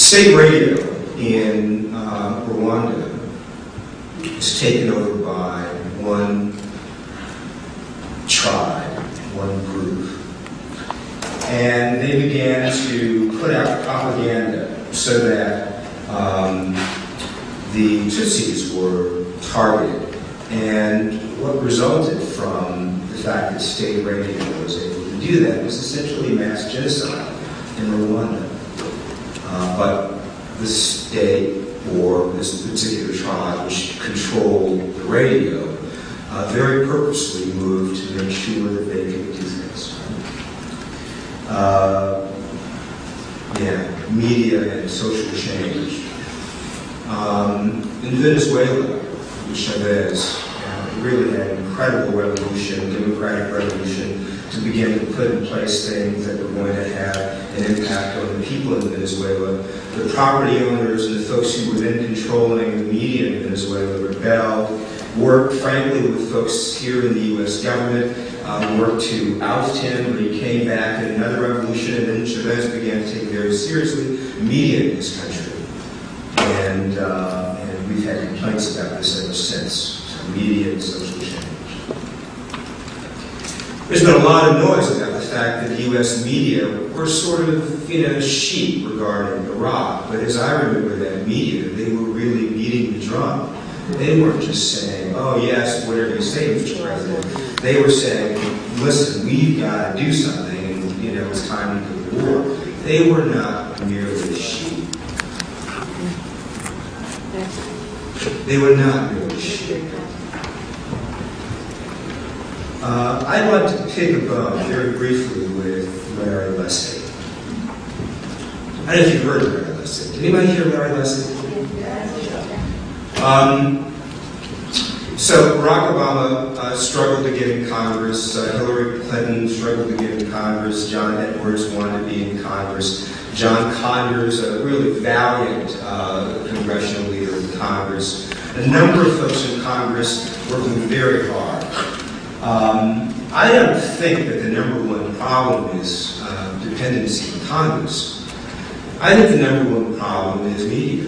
state radio in Rwanda was taken over by one tribe, one group. And they began to put out propaganda so that the Tutsis were targeted. And what resulted from the fact that state radio was able to do that was essentially mass genocide in Rwanda. But the state, or this particular tribe, which controlled the radio, very purposely moved to make sure that they could do things. Media and social change. In Venezuela, Chavez really had an incredible revolution, democratic revolution, to begin to put in place things that were going to have an impact on the people in Venezuela. The property owners and the folks who were then controlling the media in Venezuela rebelled, worked frankly with folks here in the U.S. government, worked to oust him, but he came back in another revolution, and then Chavez began to take very seriously media in this country. And we've had complaints about this ever since, so media and social change. There's been a lot of noise about the fact that the U.S. media were sort of, sheep regarding Iraq, but as I remember that media, they were really beating the drum. They weren't just saying, oh yes, whatever you say, Mr. President. They were saying, listen, we've got to do something, and it's time to go to war. They were not merely sheep. They were not merely sheep. I'd like to pick a bone very briefly with Larry Lessig. I don't know if you've heard of Larry Lessig. Did anybody hear Larry Lessig? So Barack Obama struggled to get in Congress. Hillary Clinton struggled to get in Congress. John Edwards wanted to be in Congress. John Conyers, a really valiant congressional leader in Congress. A number of folks in Congress working very hard. I don't think that the number one problem is dependency on Congress. I think the number one problem is media.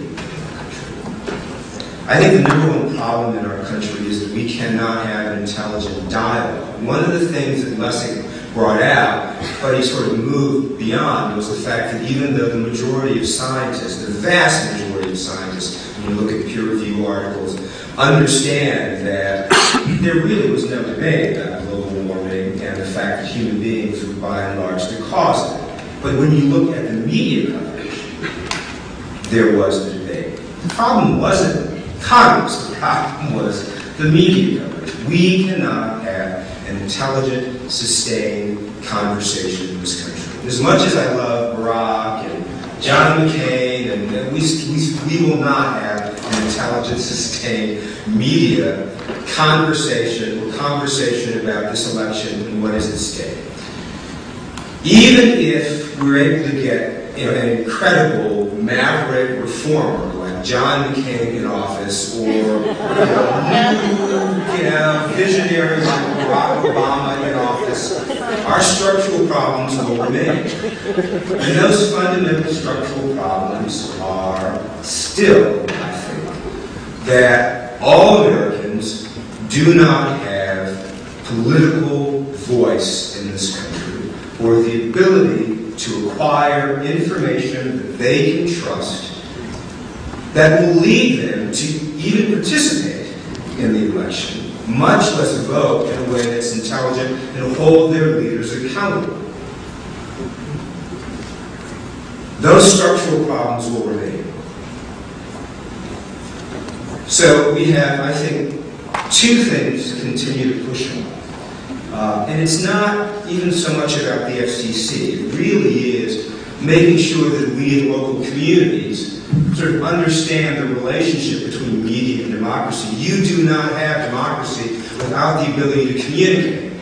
I think the number one problem in our country is that we cannot have an intelligent dialogue. One of the things that Lessig brought out, but he sort of moved beyond, was the fact that even though the majority of scientists, the vast majority of scientists, when you look at peer-reviewed articles, understand that there really was no debate about global warming and the fact that human beings were by and large the cause of it. But when you look at the media coverage, there was the debate. The problem wasn't Congress, the problem was the media coverage. We cannot have an intelligent, sustained conversation in this country. As much as I love Barack and John McCain, and we will not have an intelligent, sustained media conversation about this election and what is at stake. Even if we're able to get an incredible maverick reformer like John McCain in office, or visionary like Barack Obama in office, our structural problems will remain. And those fundamental structural problems are still, I think, that all Americans do not have political voice in this country, or the ability to acquire information that they can trust that will lead them to even participate in the election, much less vote in a way that's intelligent and hold their leaders accountable. Those structural problems will remain. So we have, I think, two things to continue to push on. And it's not even so much about the FCC. It really is making sure that we in local communities sort of understand the relationship between media and democracy. You do not have democracy without the ability to communicate.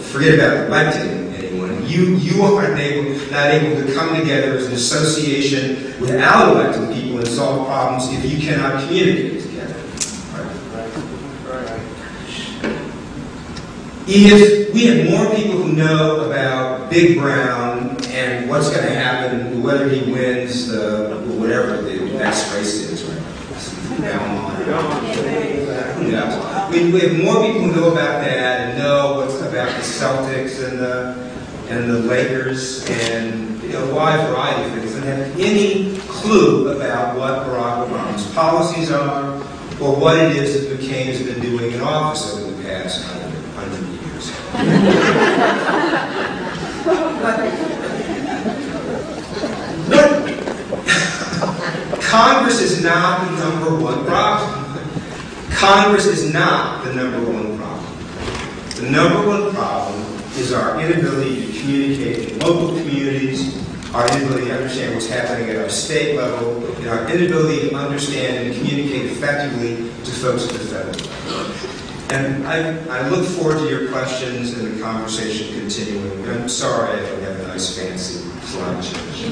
Forget about electing anyone. You are not able to come together as an association without electing people and solve problems if you cannot communicate together. If we had more people who know about Big Brown and what's going to happen whether he wins whatever the next race is, right? Belmont. Who knows? We have more people who know about that and know what's about the Celtics and the Lakers and a wide variety of things, and have any clue about what Barack Obama's policies are or what it is that McCain has been doing in office over the past 100 years. Congress is not the number one problem. Congress is not the number one problem. The number one problem is our inability to communicate in local communities, our inability to understand what's happening at our state level, and our inability to understand and communicate effectively to folks at the federal level. And I look forward to your questions and the conversation continuing. I'm sorry I don't have a nice fancy slide change.